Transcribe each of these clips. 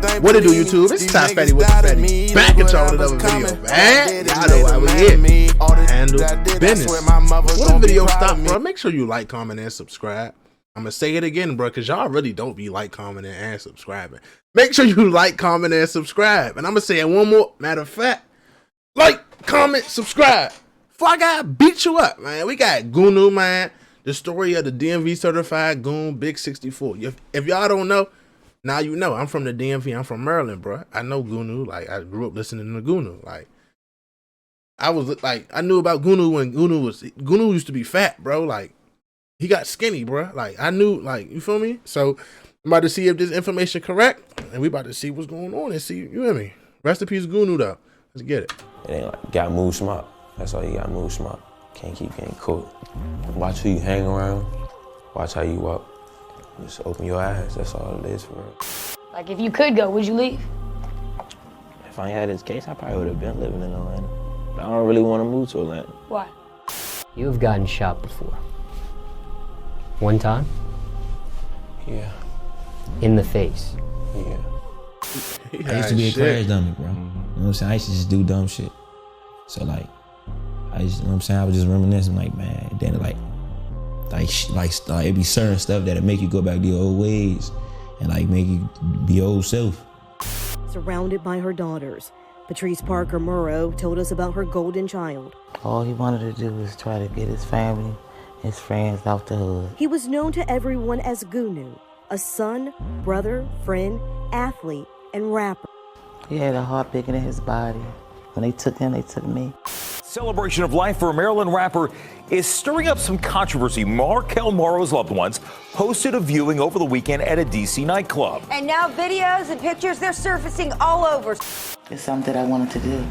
What it do, YouTube? It's Top Fatty with the Fatty. Back at y'all with another video, man. Y'all know why we here. Handle business. What a video stop, bro. Make sure you like, comment, and subscribe. I'm gonna say it again, bro, because y'all really don't be like, commenting, and subscribing. Make sure you like, comment, and subscribe. And I'm gonna say it one more. Matter of fact, like, comment, subscribe. Before I gotta beat you up, man. We got Goonew, man. The story of the DMV certified goon, Big 64. If y'all don't know, now you know. I'm from the DMV. I'm from Maryland, bro. I know Goonew. Like, I grew up listening to Goonew. Like, I knew about Goonew when Goonew used to be fat, bro. Like, he got skinny, bro. Like, I knew, like, you feel me? So, I'm about to see if this information correct, and we about to see what's going on and see, you hear me? Rest in peace, Goonew, though. Let's get it. It ain't like, gotta move smart. That's all you gotta move smart. Can't keep getting caught. Watch who you hang around. Watch how you walk. Just open your eyes. That's all it is for real. Like, if you could go, would you leave? If I ain't had this case, I probably would have been living in Atlanta. But I don't really want to move to Atlanta. Why? You have gotten shot before. One time? Yeah. In the face? Yeah. I used to be a crash dummy, bro. You know what I'm saying? I used to just do dumb shit. So, like, you know what I'm saying? I was just reminiscing, like, man, then it be certain stuff that'll make you go back to your old ways and like make you be your old self. Surrounded by her daughters, Patrice Parker Murrow told us about her golden child. All he wanted to do was try to get his family, his friends out the hood. He was known to everyone as Goonew, a son, brother, friend, athlete, and rapper. He had a heart bigger than his body. When they took him, they took me. Celebration of life for a Maryland rapper is stirring up some controversy. Markel Morrow's loved ones hosted a viewing over the weekend at a D.C. nightclub. And now videos and pictures, they're surfacing all over. It's something that I wanted to do.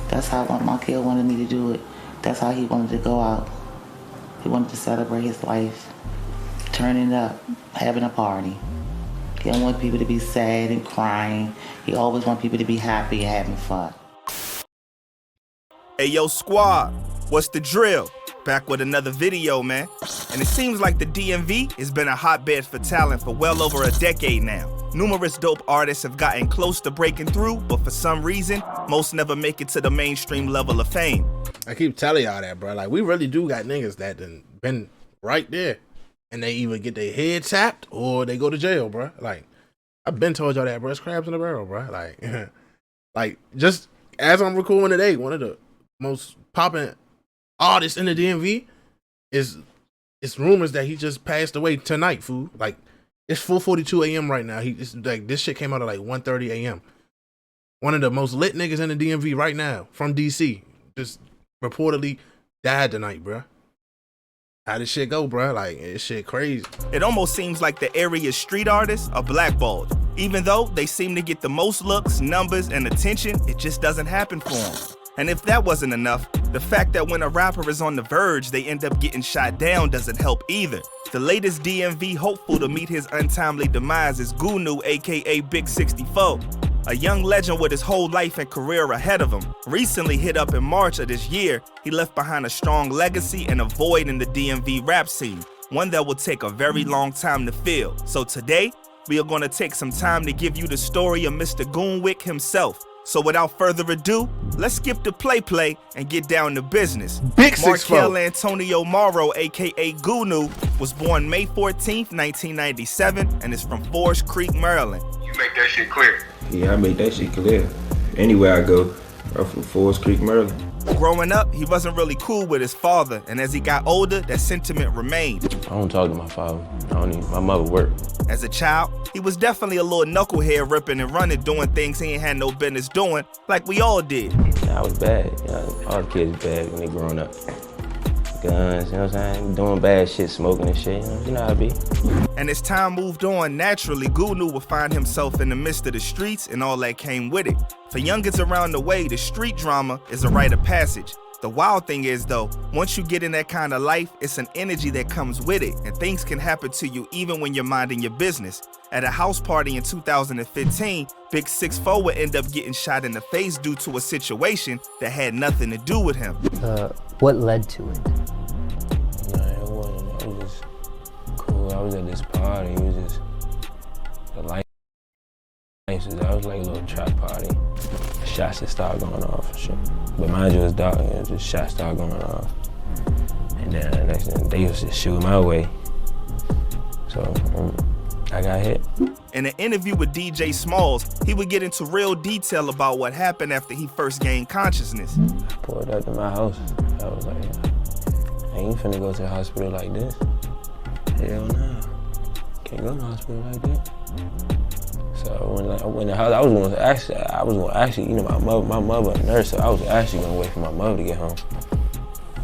That's how Markel wanted me to do it. That's how he wanted to go out. He wanted to celebrate his life, turning up, having a party. He don't want people to be sad and crying. He always wants people to be happy and having fun. Hey, yo, squad, what's the drill? Back with another video, man. And it seems like the DMV has been a hotbed for talent for well over a decade now. Numerous dope artists have gotten close to breaking through, but for some reason, most never make it to the mainstream level of fame. I keep telling y'all that, bro. Like, we really do got niggas that done been right there. And they either get their head tapped or they go to jail, bro. Like, I've been told y'all that, bro. It's crabs in the barrel, bro. Like, like, just as I'm recording today, one of the most popping artist in the DMV it's rumors that he just passed away tonight, fool. Like, it's 4:42 a.m. right now. This shit came out at like 1:30 a.m. One of the most lit niggas in the DMV right now from DC just reportedly died tonight, bro. How this shit go, bro? Like, this shit crazy. It almost seems like the area's street artists are blackballed. Even though they seem to get the most looks, numbers, and attention, it just doesn't happen for them. And if that wasn't enough, the fact that when a rapper is on the verge, they end up getting shot down doesn't help either. The latest DMV hopeful to meet his untimely demise is Goonew, aka Big 64. A young legend with his whole life and career ahead of him. Recently hit up in March of this year, he left behind a strong legacy and a void in the DMV rap scene, one that will take a very long time to fill. So today, we are going to take some time to give you the story of Mr. Goonewick himself. So without further ado, let's skip the play and get down to business. Big 64. Markel Antonio Morrow, aka Goonew, was born May 14th, 1997, and is from Forest Creek, Maryland. You make that shit clear. Yeah, I make that shit clear. Anywhere I go, I'm from Forest Creek, Maryland. Growing up, he wasn't really cool with his father, and as he got older, that sentiment remained. I don't talk to my father. My mother worked. As a child, he was definitely a little knucklehead, ripping and running, doing things he ain't had no business doing, like we all did. Yeah, I was bad. You know, all the kids bad when they growing up. Guns, you know what I'm saying? Doing bad shit, smoking and shit, you know how it be. And as time moved on, naturally, Goonew would find himself in the midst of the streets and all that came with it. For youngins around the way, the street drama is a rite of passage. The wild thing is, though, once you get in that kind of life, it's an energy that comes with it, and things can happen to you even when you're minding your business. At a house party in 2015, Big 64 would end up getting shot in the face due to a situation that had nothing to do with him. What led to it? Nah, it wasn't. I was just cool. I was at this party. It was just the light That was like a little trap party. Shots just started going off and shit. But mind you, it was dark, and just shots started going off. And then the next thing, they was just shooting my way. So I got hit. In an interview with DJ Smalls, he would get into real detail about what happened after he first gained consciousness. I pulled up to my house. I was like, I ain't finna go to the hospital like this. Hell no. Can't go to the hospital like that. So I went in the house. I was going to actually, you know, my mother a nurse, so I was actually going to wait for my mother to get home.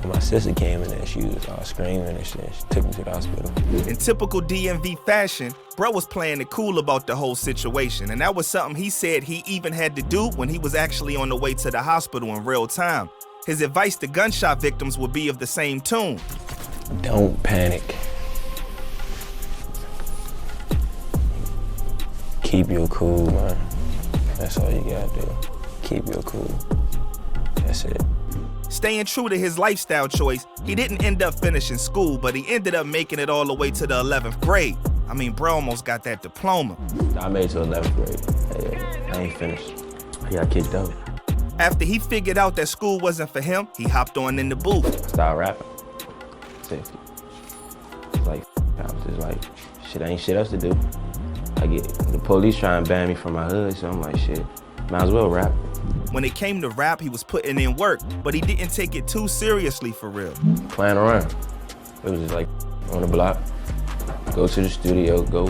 When my sister came in and she was all screaming and shit, she took me to the hospital. In typical DMV fashion, bro was playing it cool about the whole situation, and that was something he said he even had to do when he was actually on the way to the hospital in real time. His advice to gunshot victims would be of the same tune. Don't panic. Keep your cool, man. That's all you gotta do. Keep your cool. That's it. Staying true to his lifestyle choice, he didn't end up finishing school, but he ended up making it all the way to the 11th grade. I mean, bro almost got that diploma. I made it to 11th grade. I ain't finished. I got kicked out. After he figured out that school wasn't for him, he hopped on in the booth. I started rapping. It's like, I was just like, shit, ain't shit else to do. I get the police trying to ban me from my hood, so I'm like, shit, might as well rap. When it came to rap, he was putting in work, but he didn't take it too seriously for real. Playing around. It was just like on the block, go to the studio, go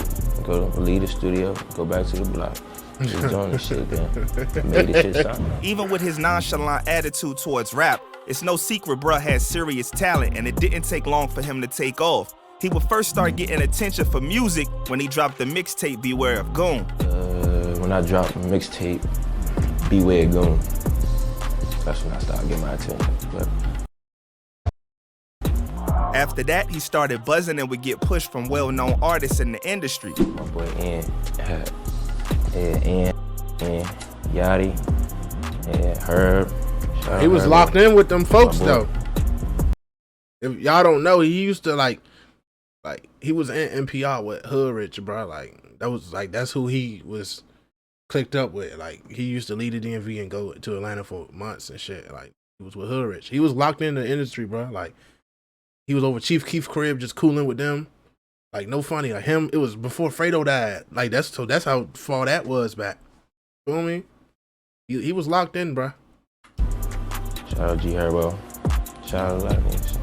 leave the studio, go back to the block. Just doing the shit then. Made the shit stop. Even with his nonchalant attitude towards rap, it's no secret bruh had serious talent, and it didn't take long for him to take off. He would first start getting attention for music when he dropped the mixtape Beware of Goon. When I dropped the mixtape Beware of Goon, that's when I started getting my attention. But after that, he started buzzing and would get pushed from well-known artists in the industry. My boy Ian, Yachty, and Herb. He was locked in with them folks though. If y'all don't know, he used to like he was in NPR with Hood Rich, bro. Like that's who he was clicked up with. Like he used to lead the DMV and go to Atlanta for months and shit. Like he was with Hood Rich. He was locked in the industry, bro. Like he was over Chief Keef's crib just cooling with them. Like no funny, like him. It was before Fredo died. Like that's how far that was back. You know what I mean? He was locked in, bro. Shout out G Herbo. Shout out a lot of niggas.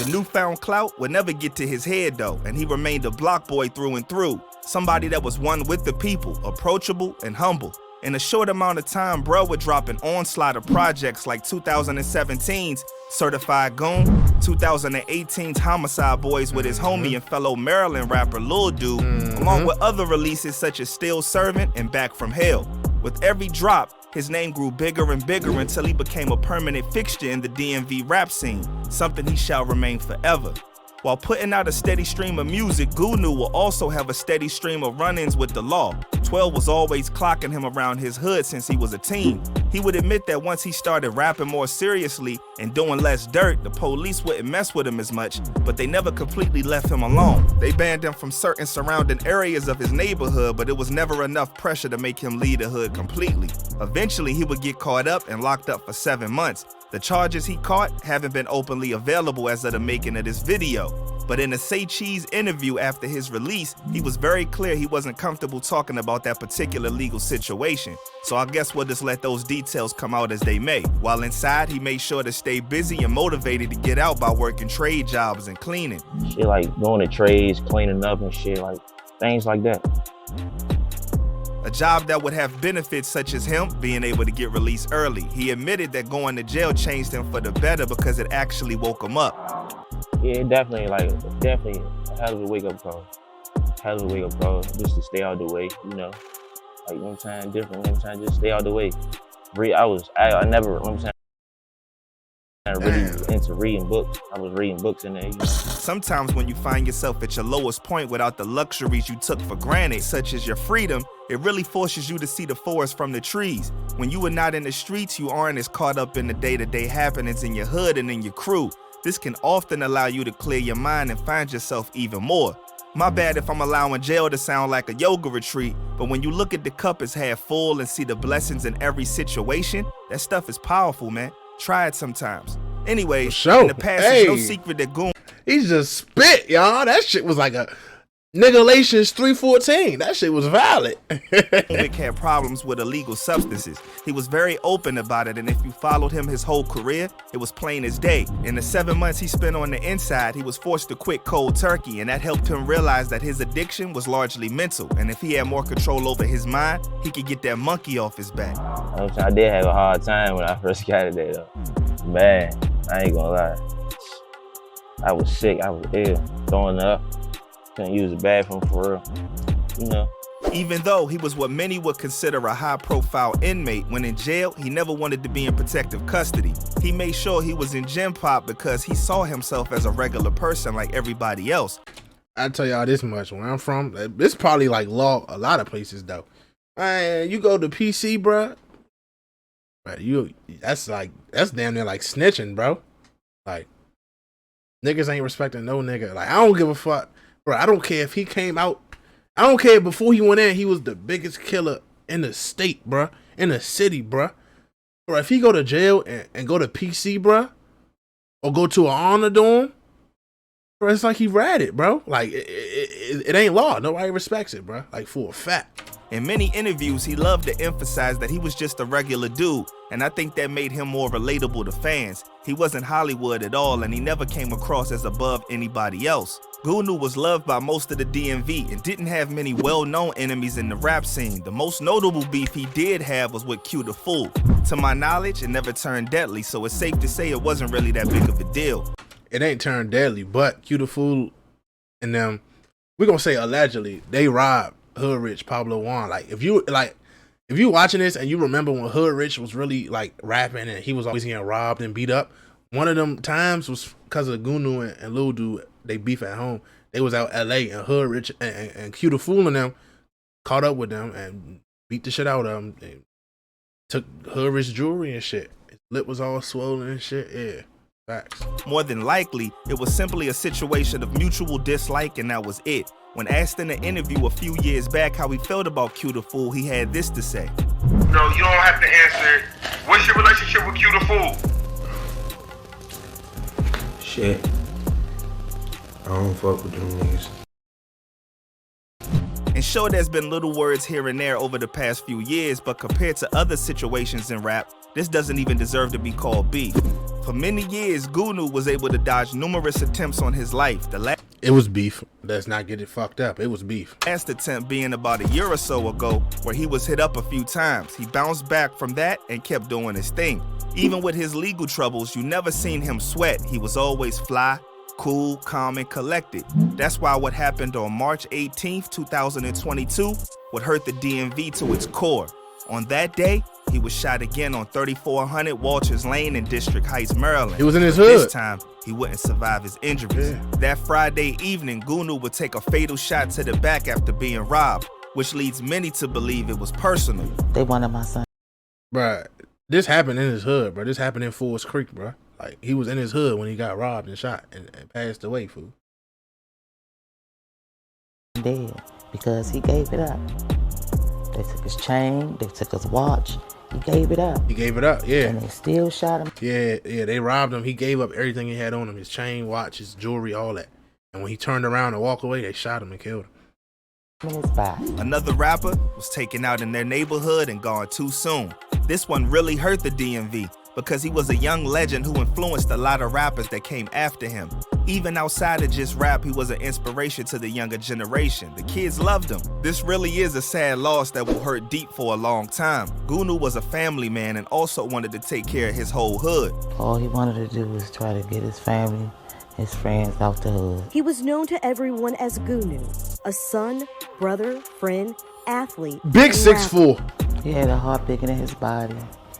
The newfound clout would never get to his head though, and he remained a block boy through and through. Somebody that was one with the people, approachable and humble. In a short amount of time, bro would drop an onslaught of projects like 2017's Certified Goon, 2018's Homicide Boys with his homie and fellow Maryland rapper Lil Dude, along with other releases such as Still Servant and Back from Hell. With every drop, his name grew bigger and bigger until he became a permanent fixture in the DMV rap scene, something he shall remain forever. While putting out a steady stream of music, Goonew will also have a steady stream of run-ins with the law. 12 was always clocking him around his hood since he was a teen. He would admit that once he started rapping more seriously and doing less dirt, the police wouldn't mess with him as much, but they never completely left him alone. They banned him from certain surrounding areas of his neighborhood, but it was never enough pressure to make him leave the hood completely. Eventually, he would get caught up and locked up for 7 months. The charges he caught haven't been openly available as of the making of this video. But in a Say Cheese interview after his release, he was very clear he wasn't comfortable talking about that particular legal situation. So I guess we'll just let those details come out as they may. While inside, he made sure to stay busy and motivated to get out by working trade jobs and cleaning. Shit like going to trades, cleaning up and shit, like things like that. A job that would have benefits such as him being able to get released early. He admitted that going to jail changed him for the better because it actually woke him up. Yeah, definitely a hell of a wake-up call. Hell of a wake-up call, just to stay out the way, you know. Like, you know what I'm saying, different, you know what I'm saying, just stay out the way. I never, you know what I'm saying, really into reading books. I was reading books in there, you know. Sometimes when you find yourself at your lowest point without the luxuries you took for granted, such as your freedom, it really forces you to see the forest from the trees. When you are not in the streets, you aren't as caught up in the day-to-day happenings in your hood and in your crew. This can often allow you to clear your mind and find yourself even more. My bad if I'm allowing jail to sound like a yoga retreat, but when you look at the cup as half full and see the blessings in every situation, that stuff is powerful, man. Try it sometimes. Anyway, in the past, it's no secret that Goonew... He just spit, y'all. That shit was like a Nigalations 3:14. That shit was valid. Nick had problems with illegal substances. He was very open about it, and if you followed him his whole career, it was plain as day. In the 7 months he spent on the inside, he was forced to quit cold turkey, and that helped him realize that his addiction was largely mental, and if he had more control over his mind, he could get that monkey off his back. I did have a hard time when I first got it there, though. Man, I ain't gonna lie. I was sick, I was ill, throwing up. Couldn't use the bathroom for real, you know. Even though he was what many would consider a high-profile inmate, when in jail, he never wanted to be in protective custody. He made sure he was in Gen Pop because he saw himself as a regular person like everybody else. I tell y'all this much, where I'm from, it's probably like law a lot of places though. Man, you go to PC, bruh, that's damn near like snitching, bro. Like, niggas ain't respecting no nigga. Like, I don't give a fuck. Bro, I don't care if he came out. I don't care if before he went in, he was the biggest killer in the state, bro. In the city, bro. Bro, if he go to jail and go to PC, bro, or go to an honor dorm, bro, it's like he ratted, bro. Like, it ain't law. Nobody respects it, bro. Like, for a fact. In many interviews, he loved to emphasize that he was just a regular dude, and I think that made him more relatable to fans. He wasn't Hollywood at all, and he never came across as above anybody else. Goonew was loved by most of the DMV and didn't have many well-known enemies in the rap scene. The most notable beef he did have was with Q the Fool. To my knowledge, it never turned deadly, so it's safe to say it wasn't really that big of a deal. It ain't turned deadly, but Q the Fool and them, we're gonna say allegedly, they robbed Hood Rich Pablo Juan. Like, if you watching this and you remember when Hood Rich was really like rapping and he was always getting robbed and beat up, one of them times was because of Goonew and Lil Dude. They beef at home. They was out LA and Hood Rich and Q the Fool and them caught up with them and beat the shit out of them. They took Hood Rich jewelry and shit. His lip was all swollen and shit. Yeah, facts. More than likely, it was simply a situation of mutual dislike, and that was it. When asked in an interview a few years back how he felt about Q the Fool, he had this to say. No, you don't have to answer it. What's your relationship with Q the Fool? Shit. I don't fuck with them niggas. And sure, there's been little words here and there over the past few years, but compared to other situations in rap, this doesn't even deserve to be called beef. For many years, Goonew was able to dodge numerous attempts on his life. It was beef. Let's not get it fucked up. It was beef. Last attempt being about a year or so ago, where he was hit up a few times. He bounced back from that and kept doing his thing. Even with his legal troubles, you never seen him sweat. He was always fly, cool, calm, and collected. That's why what happened on March 18th, 2022 would hurt the DMV to its core. On that day, he was shot again on 3400 Walters Lane in District Heights, Maryland. He was in his hood. This time, he wouldn't survive his injuries. Yeah. That Friday evening, Goonew would take a fatal shot to the back after being robbed, which leads many to believe it was personal. They wanted my son. Bruh, this happened in his hood, bro. This happened in Forest Creek, bro. Like, he was in his hood when he got robbed and shot and passed away, fool. Dead because he gave it up. They took his chain, they took his watch. He gave it up. He gave it up, yeah. And they still shot him. Yeah, they robbed him. He gave up everything he had on him, his chain, watch, his jewelry, all that. And when he turned around and walked away, they shot him and killed him. In his back. Another rapper was taken out in their neighborhood and gone too soon. This one really hurt the DMV because he was a young legend who influenced a lot of rappers that came after him. Even outside of just rap, he was an inspiration to the younger generation. The kids loved him. This really is a sad loss that will hurt deep for a long time. Goonew was a family man and also wanted to take care of his whole hood. All he wanted to do was try to get his family, his friends out the hood. He was known to everyone as Goonew, a son, brother, friend, athlete. Big 6'4". He had a heart bigger than his body.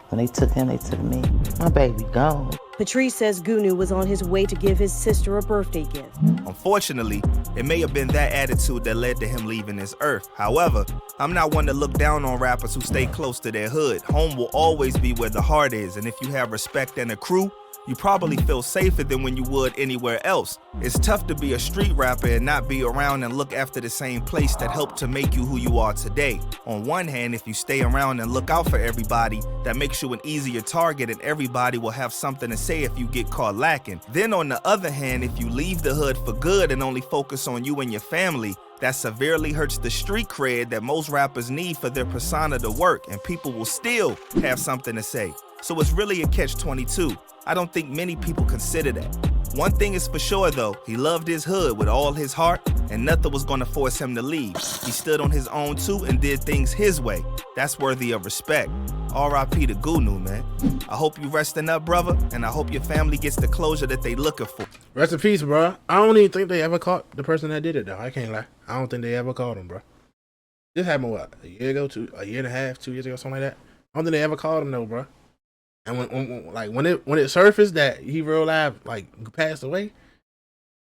When they took him, they took me. My baby gone. Patrice says Goonew was on his way to give his sister a birthday gift. Unfortunately, it may have been that attitude that led to him leaving this earth. However, I'm not one to look down on rappers who stay close to their hood. Home will always be where the heart is, and if you have respect and a crew, you probably feel safer than when you would anywhere else. It's tough to be a street rapper and not be around and look after the same place that helped to make you who you are today. On one hand, if you stay around and look out for everybody, that makes you an easier target and everybody will have something to say if you get caught lacking. Then on the other hand, if you leave the hood for good and only focus on you and your family, that severely hurts the street cred that most rappers need for their persona to work, and people will still have something to say. So it's really a catch-22. I don't think many people consider that. One thing is for sure though, he loved his hood with all his heart, and nothing was gonna force him to leave. He stood on his own too and did things his way. That's worthy of respect. R.I.P. to Goonew, man. I hope you resting up, brother, and I hope your family gets the closure that they looking for. Rest in peace, bro. I don't even think they ever caught the person that did it, though. I can't lie. I don't think they ever caught him, bro. This happened, what, a year ago, a year and a half, 2 years ago, something like that? I don't think they ever caught him, though, bro. And when it surfaced that he real life, like, passed away,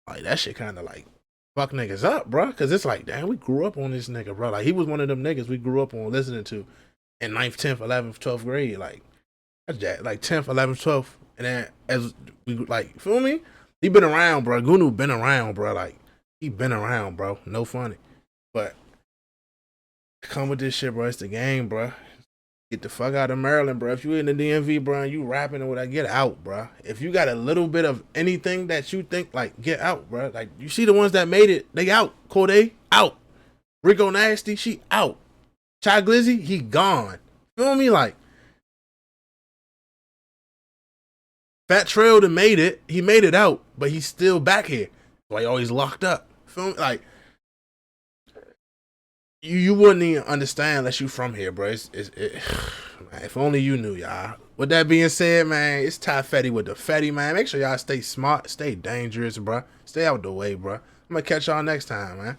like, that shit kind of, like, fuck niggas up, bro. Because it's like, damn, we grew up on this nigga, bro. Like, he was one of them niggas we grew up on listening to in 9th, 10th, 11th, 12th grade. Like, that's that, like, 10th, 11th, 12th. And then, as we, like, feel me? He been around, bro. Goonew been around, bro. Like, he been around, bro. No funny. But, come with this shit, bro. It's the game, bro. Get the fuck out of Maryland, bro. If you in the DMV, bro, and you rapping or whatever, get out, bro. If you got a little bit of anything that you think, like, get out, bro. Like, you see the ones that made it, they out. Corday, out. Rico Nasty, she out. Chai Glizzy, he gone. Feel me? Like, Fat Trail that made it, he made it out, but he's still back here. Like, always locked up. Feel me? Like, you wouldn't even understand unless you from here, bro. Man, if only you knew, y'all. With that being said, man, it's Ty Fetty with the Fetty, man. Make sure y'all stay smart, stay dangerous, bro. Stay out the way, bro. I'm gonna catch y'all next time, man.